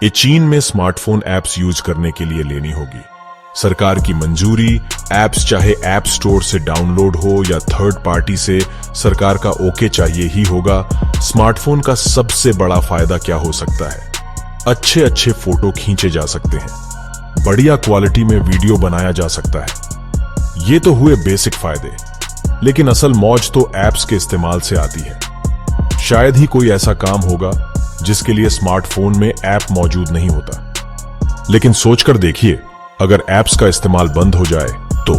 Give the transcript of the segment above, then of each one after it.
ये चीन में स्मार्टफोन ऐप्स यूज करने के लिए लेनी होगी सरकार की मंजूरी। ऐप्स चाहे ऐप स्टोर से डाउनलोड हो या थर्ड पार्टी से, सरकार का ओके चाहिए ही होगा। स्मार्टफोन का सबसे बड़ा फायदा क्या हो सकता है? अच्छे अच्छे फोटो खींचे जा सकते हैं, बढ़िया क्वालिटी में वीडियो बनाया जा सकता है। ये तो हुए बेसिक फायदे, लेकिन असल मौज तो ऐप्स के इस्तेमाल से आती है। शायद ही कोई ऐसा काम होगा जिसके लिए स्मार्टफोन में ऐप मौजूद नहीं होता। लेकिन सोचकर देखिए, अगर ऐप्स का इस्तेमाल बंद हो जाए तो,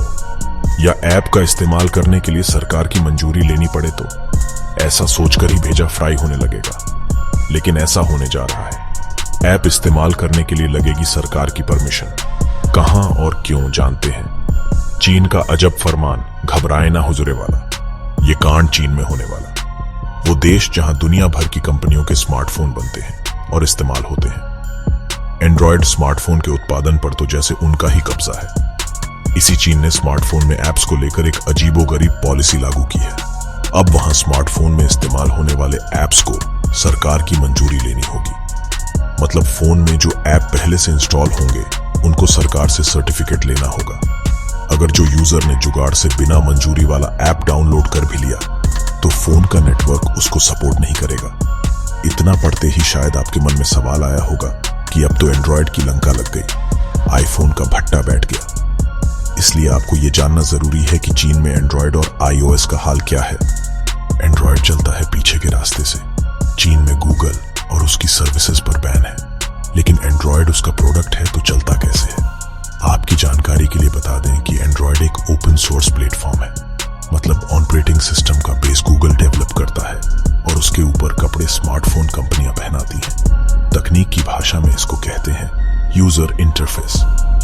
या ऐप का इस्तेमाल करने के लिए सरकार की मंजूरी लेनी पड़े तो, ऐसा सोचकर ही भेजा फ्राई होने लगेगा। लेकिन ऐसा होने जा रहा है। ऐप इस्तेमाल करने के लिए लगेगी सरकार की परमिशन। कहां और क्यों, जानते हैं। चीन का अजब फरमान, घबराए ना हुजूरे वाला। ये कांड चीन में होने वाला, वो देश जहां दुनिया भर की कंपनियों के स्मार्टफोन बनते हैं और इस्तेमाल होते हैं। एंड्रॉयड स्मार्टफोन के उत्पादन पर तो जैसे उनका ही कब्जा है। इसी चीन ने स्मार्टफोन में ऐप्स को लेकर एक अजीबोगरीब पॉलिसी लागू की है। अब वहां स्मार्टफोन में इस्तेमाल होने वाले ऐप्स को सरकार की मंजूरी लेनी होगी। मतलब फोन में जो ऐप पहले से इंस्टॉल होंगे उनको सरकार से सर्टिफिकेट लेना होगा। अगर जो यूजर ने जुगाड़ से बिना मंजूरी वाला ऐप डाउनलोड कर भी लिया तो फोन का नेटवर्क उसको सपोर्ट नहीं करेगा। इतना पढ़ते ही शायद आपके मन में सवाल आया होगा कि अब तो एंड्रॉयड की लंका लग गई, आईफोन का भट्टा बैठ गया। इसलिए आपको यह जानना जरूरी है कि चीन में एंड्रॉयड और iOS का हाल क्या है। एंड्रॉयड चलता है पीछे के रास्ते से। चीन में गूगल और उसकी सर्विसेज पर बैन है, लेकिन एंड्रॉयड उसका प्रोडक्ट है तो चलता कैसे है? आपकी जानकारी के लिए बता दें कि एंड्रॉयड एक ओपन सोर्स प्लेटफॉर्म है। मतलब ऑपरेटिंग सिस्टम का बेस गूगल डेवलप करता है और उसके ऊपर कपड़े स्मार्टफोन कंपनियां पहनाती हैं। तकनीक की भाषा में इसको कहते हैं यूजर इंटरफेस,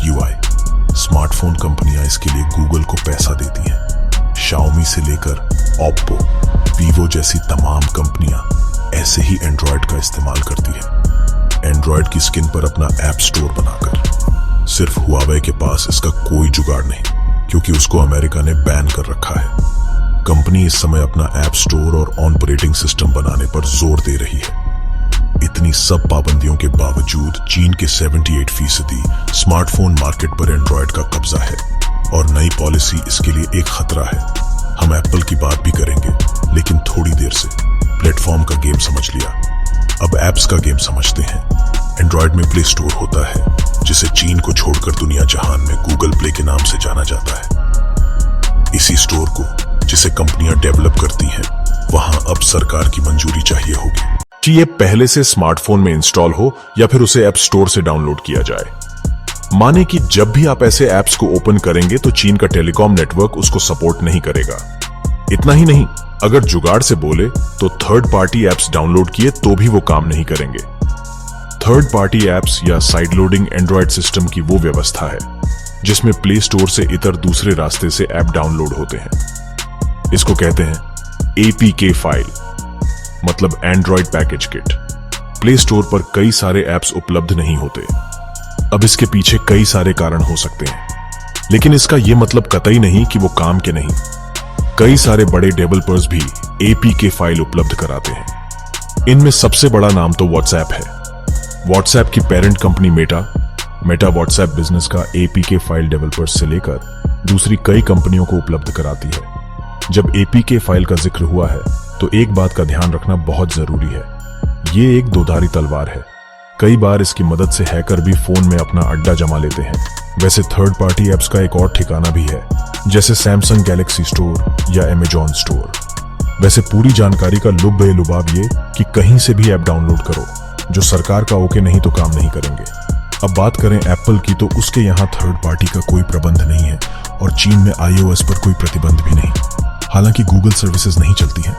UI। स्मार्टफोन कंपनियां इसके लिए गूगल को पैसा देती हैं। शाओमी से लेकर ओप्पो, वीवो जैसी तमाम कंपनियां ऐसे ही एंड्रॉयड का इस्तेमाल करती हैं। एंड्रॉयड की स्किन पर अपना ऐप स्टोर बनाकर। सिर्फ हुआवे के पास इसका कोई जुगाड़ नहीं, क्योंकि उसको अमेरिका ने बैन कर रखा है। कंपनी इस समय अपना ऐप स्टोर और ऑपरेटिंग सिस्टम बनाने पर जोर दे रही है। इतनी सब पाबंदियों के बावजूद चीन के 78% स्मार्टफोन मार्केट पर एंड्रॉयड का कब्जा है और नई पॉलिसी इसके लिए एक खतरा है। हम एप्पल की बात भी करेंगे, लेकिन थोड़ी देर से। प्लेटफॉर्म का गेम समझ लिया, अब ऐप्स का गेम समझते हैं। एंड्रॉयड में प्ले स्टोर होता है, जिसे चीन को छोड़कर दुनिया जहान में गूगल प्ले के नाम से जाना जाता है। इसी स्टोर को, जिसे कंपनियां डेवलप करती हैं, वहां अब सरकार की मंजूरी चाहिए होगी कि ये पहले से स्मार्टफोन में इंस्टॉल हो या फिर उसे ऐप स्टोर से डाउनलोड किया जाए। माने कि जब भी आप ऐसे ऐप्स को ओपन करेंगे तो चीन का टेलीकॉम नेटवर्क उसको सपोर्ट नहीं करेगा। इतना ही नहीं, अगर जुगाड़ से बोले तो थर्ड पार्टी ऐप्स डाउनलोड किए तो भी वो काम नहीं करेंगे। थर्ड पार्टी ऐप्स या साइड लोडिंग एंड्रॉयड सिस्टम की वो व्यवस्था है जिसमें प्ले स्टोर से इतर दूसरे रास्ते से ऐप डाउनलोड होते हैं। इसको कहते हैं APK फाइल, मतलब Android package kit. Play store पर कई सारे ऐप्स उपलब्ध नहीं होते। अब इसके पीछे कई सारे कारण हो सकते हैं, लेकिन इसका यह मतलब कतई नहीं कि वो काम के नहीं। कई सारे बड़े डेवलपर्स भी APK फाइल उपलब्ध कराते हैं। इनमें सबसे बड़ा नाम तो व्हाट्सएप है। व्हाट्सएप की parent company Meta WhatsApp business का APK फाइल डेवलपर्स से लेकर दूसरी कई कंपनियों को उपलब्ध कराती है। जब APK फाइल का जिक्र हुआ है तो एक बात का ध्यान रखना बहुत जरूरी है। ये एक दोधारी तलवार है। कई बार इसकी मदद से हैकर भी फोन में अपना अड्डा जमा लेते हैं। वैसे थर्ड पार्टी ऐप्स का एक और ठिकाना भी है, जैसे सैमसंग गैलेक्सी स्टोर या अमेजॉन स्टोर। वैसे पूरी जानकारी का लुब-ए-लुबाब ये कि कहीं से भी ऐप डाउनलोड करो, जो सरकार का ओके नहीं तो काम नहीं करेंगे। अब बात करें एप्पल की, तो उसके यहाँ थर्ड पार्टी का कोई प्रबंध नहीं है और चीन में iOS पर कोई प्रतिबंध भी नहीं। हालांकि गूगल सर्विसेज नहीं चलती हैं।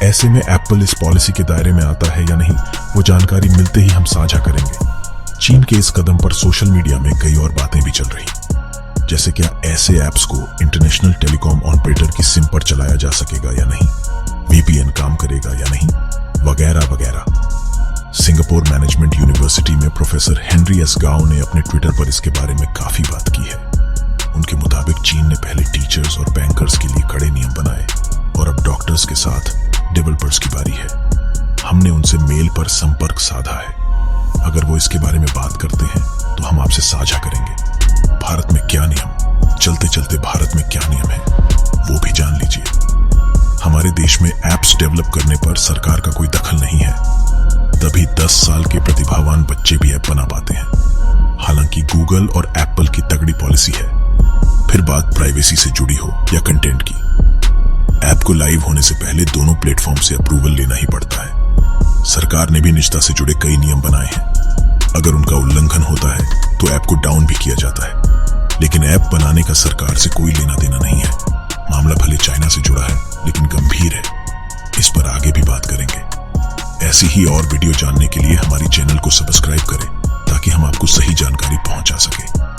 ऐसे में एप्पल इस पॉलिसी के दायरे में आता है या नहीं, वो जानकारी मिलते ही हम साझा करेंगे। चीन के इस कदम पर सोशल मीडिया में कई और बातें भी चल रही, जैसे क्या ऐसे ऐप्स को इंटरनेशनल टेलीकॉम ऑपरेटर की सिम पर चलाया जा सकेगा या नहीं, VPN काम करेगा या नहीं, वगैरह वगैरह। सिंगापुर मैनेजमेंट यूनिवर्सिटी में प्रोफेसर हेनरी एस गाओ ने अपने ट्विटर पर इसके बारे में काफी बात की है। उनके मुताबिक चीन ने पहले टीचर्स और बैंकर्स के लिए कड़े नियम बनाए और अब डॉक्टर्स के साथ डेवलपर्स की बारी है। हमने उनसे मेल पर संपर्क साधा है। अगर वो इसके बारे में बात करते हैं तो हम आपसे साझा करेंगे। भारत में क्या नियम, चलते चलते भारत में क्या नियम है वो भी जान लीजिए। हमारे देश में एप्स डेवलप करने पर सरकार का कोई दखल नहीं है, तभी 10 साल के प्रतिभावान बच्चे भी ऐप बना पाते हैं। हालांकि गूगल और एप्पल की तगड़ी पॉलिसी है, फिर बात प्राइवेसी से जुड़ी हो या कंटेंट की, ऐप को लाइव होने से पहले दोनों प्लेटफॉर्म से अप्रूवल लेना ही पड़ता है। सरकार ने भी निजता से जुड़े कई नियम बनाए हैं। अगर उनका उल्लंघन होता है तो ऐप को डाउन भी किया जाता है, लेकिन ऐप बनाने का सरकार से कोई लेना देना नहीं है। मामला भले चाइना से जुड़ा है लेकिन गंभीर है, इस पर आगे भी बात करेंगे। ऐसी ही और वीडियो जानने के लिए हमारी चैनल को सब्सक्राइब करें ताकि हम आपको सही जानकारी पहुंचा सके।